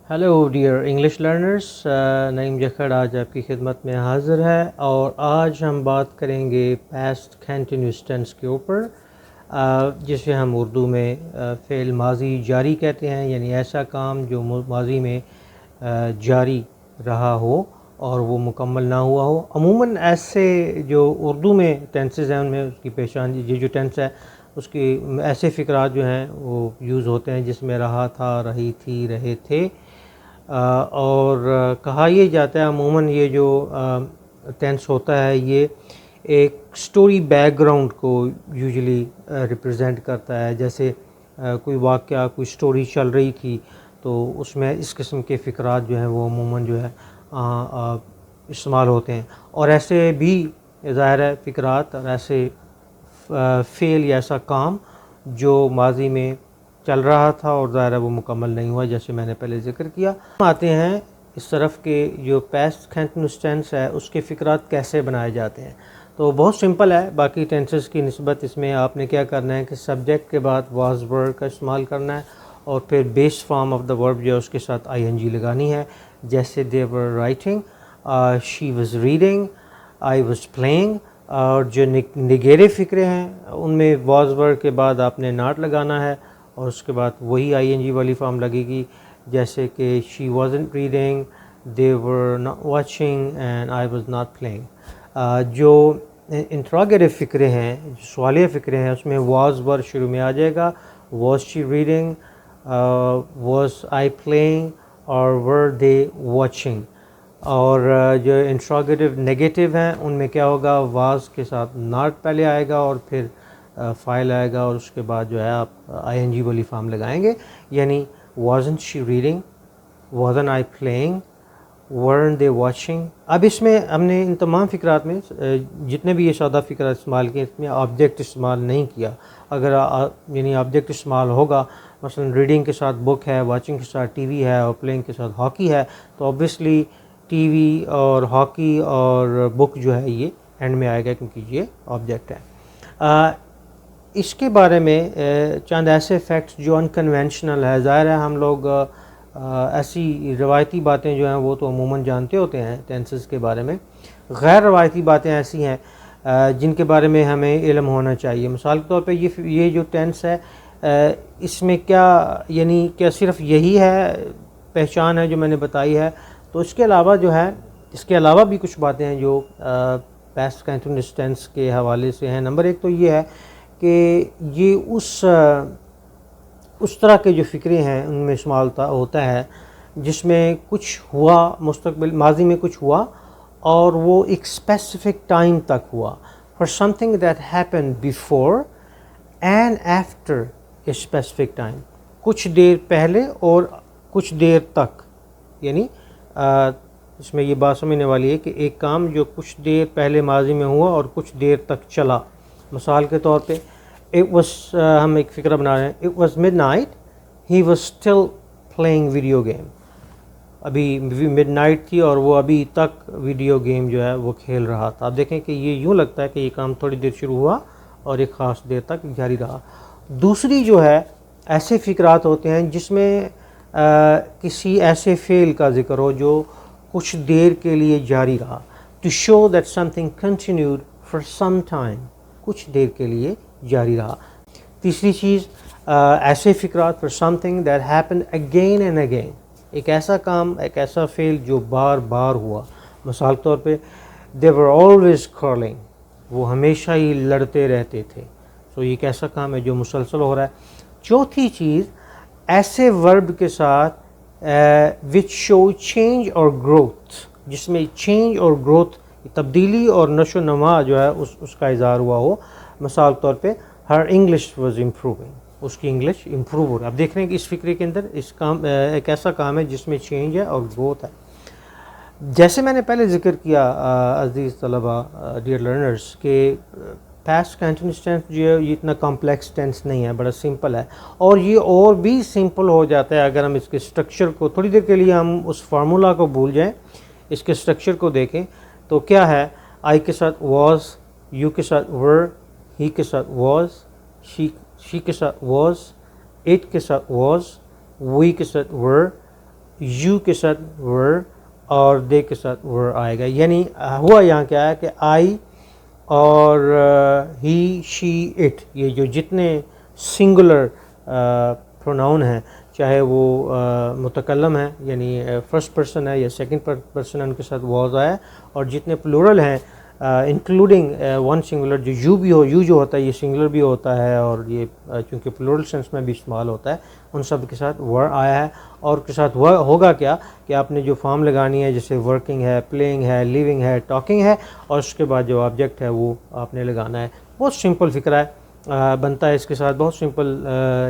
Hello dear English learners, نعیم جکھڑ آج آپ کی خدمت میں حاضر ہے اور آج ہم بات کریں گے پاسٹ کنٹینیوس ٹینس کے اوپر، جسے ہم اردو میں فعل ماضی جاری کہتے ہیں، یعنی ایسا کام جو ماضی میں جاری رہا ہو اور وہ مکمل نہ ہوا ہو۔ عموماً ایسے جو اردو میں ٹینسز ہیں ان میں اس کی پہچان، یہ جو ٹینس ہے اس کی ایسے فقرات جو ہیں وہ یوز ہوتے ہیں جس میں رہا تھا، رہی تھی، رہے تھے، اور کہا یہ جاتا ہے عموماً یہ جو ٹینس ہوتا ہے یہ ایک سٹوری بیک گراؤنڈ کو یوزلی ریپرزینٹ کرتا ہے، جیسے کوئی واقعہ، کوئی سٹوری چل رہی تھی تو اس میں اس قسم کے فقرات جو ہیں وہ عموماً جو ہے استعمال ہوتے ہیں، اور ایسے بھی ظاہر ہے فقرات اور ایسے فعل یا ایسا کام جو ماضی میں چل رہا تھا اور ظاہر ہے وہ مکمل نہیں ہوا، جیسے میں نے پہلے ذکر کیا۔ آتے ہیں اس طرف کہ جو پاسٹ کنٹینیوس ٹینس ہے اس کے فقرات کیسے بنائے جاتے ہیں، تو بہت سمپل ہے باقی ٹینسز کی نسبت۔ اس میں آپ نے کیا کرنا ہے کہ سبجیکٹ کے بعد واز ورڈ کا استعمال کرنا ہے اور پھر بیس فارم آف دا ورب جو ہے اس کے ساتھ آئی این جی لگانی ہے، جیسے they were writing, she was reading, I was playing. اور جو نگیرے فقرے ہیں ان میں واز ورڈ کے بعد آپ نے ناٹ لگانا ہے اور اس کے بعد وہی آئی این جی والی فارم لگے گی، جیسے کہ she wasn't reading, they were not watching and I was not playing. جو انٹراگیٹو فقرے ہیں، جو سوالیہ فقرے ہیں، اس میں واز ورڈ شروع میں آ جائے گا، was she reading, was I playing اور ور دے واچنگ۔ اور جو انٹراگیٹو نیگیٹو ہیں ان میں کیا ہوگا، واز کے ساتھ ناٹ پہلے آئے گا اور پھر فائل آئے گا اور اس کے بعد جو ہے آپ آئی این جی والی فارم لگائیں گے، یعنی wasn't she reading, wasn't I playing, weren't they watching۔ اب اس میں ہم نے ان تمام فقرات میں جتنے بھی یہ سادہ فقرات استعمال کیے اس میں آبجیکٹ استعمال نہیں کیا۔ اگر یعنی آبجیکٹ استعمال ہوگا، مثلا ریڈنگ کے ساتھ بک ہے، واچنگ کے ساتھ ٹی وی ہے اور پلینگ کے ساتھ ہاکی ہے، تو اوبویسلی ٹی وی اور ہاکی اور بک جو ہے یہ اینڈ میں آئے گا کیونکہ یہ آبجیکٹ ہے۔ اس کے بارے میں چند ایسے فیکٹس جو انکنونشنل ہے، ظاہر ہے ہم لوگ ایسی روایتی باتیں جو ہیں وہ تو عموماً جانتے ہوتے ہیں ٹینسز کے بارے میں، غیر روایتی باتیں ایسی ہیں جن کے بارے میں ہمیں علم ہونا چاہیے۔ مثال کے طور پہ یہ جو ٹینس ہے اس میں کیا یعنی کیا صرف یہی ہے پہچان ہے جو میں نے بتائی ہے، تو اس کے علاوہ جو ہے اس کے علاوہ بھی کچھ باتیں ہیں جو پاسٹ کنٹینیوس ٹینس کے حوالے سے ہیں۔ نمبر ایک تو یہ ہے کہ یہ اس طرح کے جو فقرے ہیں ان میں استعمال ہوتا ہے جس میں کچھ ہوا، مستقبل ماضی میں کچھ ہوا اور وہ ایک اسپیسیفک ٹائم تک ہوا، for something that happen before and after a specific time, کچھ دیر پہلے اور کچھ دیر تک، یعنی اس میں یہ بات سمجھنے والی ہے کہ ایک کام جو کچھ دیر پہلے ماضی میں ہوا اور کچھ دیر تک چلا۔ مثال کے طور پہ ہم ایک فقرہ بنا رہے ہیں، it was mid night he was still playing video game. ابھی مڈ نائٹ تھی اور وہ ابھی تک ویڈیو گیم جو ہے وہ کھیل رہا تھا۔ آپ دیکھیں کہ یہ یوں لگتا ہے کہ یہ کام تھوڑی دیر شروع ہوا اور ایک خاص دیر تک جاری رہا۔ دوسری جو ہے ایسے فقرات ہوتے ہیں جس میں کسی ایسے فعل کا ذکر ہو جو کچھ دیر کے لیے جاری رہا، to show that something continued for some time, کچھ دیر کے لیے جاری رہا۔ تیسری چیز ایسے فقرات for something that happen again and again, ایک ایسا کام، ایک ایسا فعل جو بار بار ہوا۔ مثال کے طور پہ دے ور آلویز quarreling، وہ ہمیشہ ہی لڑتے رہتے تھے، تو یہ ایک ایسا کام ہے جو مسلسل ہو رہا ہے۔ چوتھی چیز ایسے ورب کے ساتھ وچ شو چینج اور گروتھ، جس میں چینج اور گروتھ، تبدیلی اور نشو و نما جو ہے اس کا اظہار ہوا ہو۔ مثال کے طور پہ ہر انگلش واز امپروونگ، اس کی انگلش امپروو ہو رہا ہے۔ آپ دیکھ رہے ہیں کہ اس فقرے کے اندر اس کام ایک ایسا کام ہے جس میں چینج ہے اور گروتھ ہے۔ جیسے میں نے پہلے ذکر کیا عزیز طلبہ، ڈیئر لرنرز، کہ پاسٹ کنٹینیوس ٹینس جو ہے یہ اتنا کمپلیکس ٹینس نہیں ہے، بڑا سمپل ہے، اور یہ اور بھی سمپل ہو جاتا ہے اگر ہم اس کے اسٹرکچر کو تھوڑی دیر کے لیے ہم اس فارمولا کو بھول جائیں، اس کے اسٹرکچر کو دیکھیں تو کیا ہے، آئی کے ساتھ واز، یو کے ساتھ ور، ہی کے ساتھ واز، شی کے ساتھ واز، اٹ کے ساتھ واز، وی کے ساتھ ور، یو کے ساتھ ور اور دے کے ساتھ ور آئے گا. یعنی ہوا یہاں کیا ہے کہ آئی اور ہی شی اٹ یہ جو جتنے سنگولر پروناؤن ہیں چاہے وہ متکلم ہے یعنی فرسٹ پرسن ہے یا سیکنڈ پرسن ہے ان کے ساتھ واز آیا, اور جتنے پلورل ہیں انکلوڈنگ ون سنگولر جو یو بھی ہو, یو جو ہوتا ہے یہ سنگولر بھی ہوتا ہے اور یہ چونکہ پلورل سینس میں بھی استعمال ہوتا ہے, ان سب کے ساتھ ور آیا ہے. اور کے ساتھ ہوگا کیا کہ آپ نے جو فارم لگانی ہے جیسے ورکنگ ہے, پلینگ ہے, لیونگ ہے, ٹاکنگ ہے, اور اس کے بعد جو آبجیکٹ ہے وہ آپ نے لگانا ہے. بہت سمپل فکرہ ہے, بنتا ہے اس کے ساتھ بہت سمپل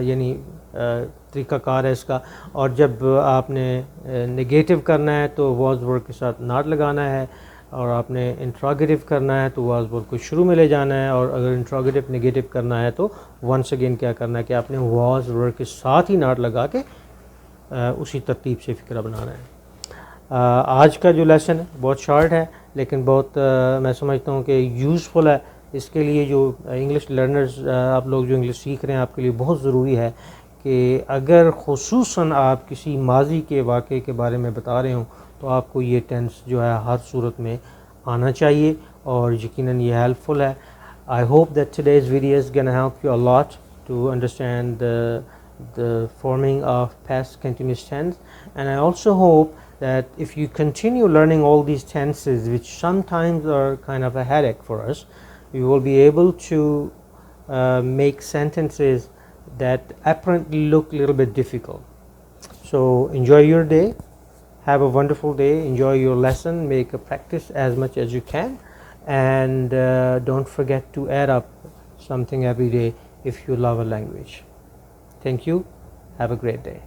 یعنی طریقہ کار ہے اس کا. اور جب آپ نے نگیٹو کرنا ہے تو واز ورڈ کے ساتھ ناٹ لگانا ہے, اور آپ نے انٹراگیٹو کرنا ہے تو واز ورڈ کو شروع میں لے جانا ہے, اور اگر انٹراگیٹو نگیٹو کرنا ہے تو ونس اگین کیا کرنا ہے کہ آپ نے واز ورڈ کے ساتھ ہی ناٹ لگا کے اسی ترتیب سے فکرہ بنانا ہے. آج کا جو لیسن ہے بہت شارٹ ہے لیکن بہت میں سمجھتا ہوں کہ یوزفل ہے. اس کے لیے جو انگلش لرنرز آپ لوگ جو انگلش سیکھ رہے ہیں آپ کے لیے بہت ضروری ہے کہ اگر خصوصاً آپ کسی ماضی کے واقعے کے بارے میں بتا رہے ہوں تو آپ کو یہ ٹینس جو ہے ہر صورت میں آنا چاہیے, اور یقیناً یہ ہیلپ فل ہے. I hope that today's video is gonna help you a lot to understand the forming of past continuous tense, and I also hope that if you continue learning all these tenses which sometimes are kind of a headache for us, you will be able to make sentences that apparently look a little bit difficult. So enjoy your day, have a wonderful day, enjoy your lesson, make a practice as much as you can, and don't forget to add up something every day if you love a language. Thank you. Have a great day.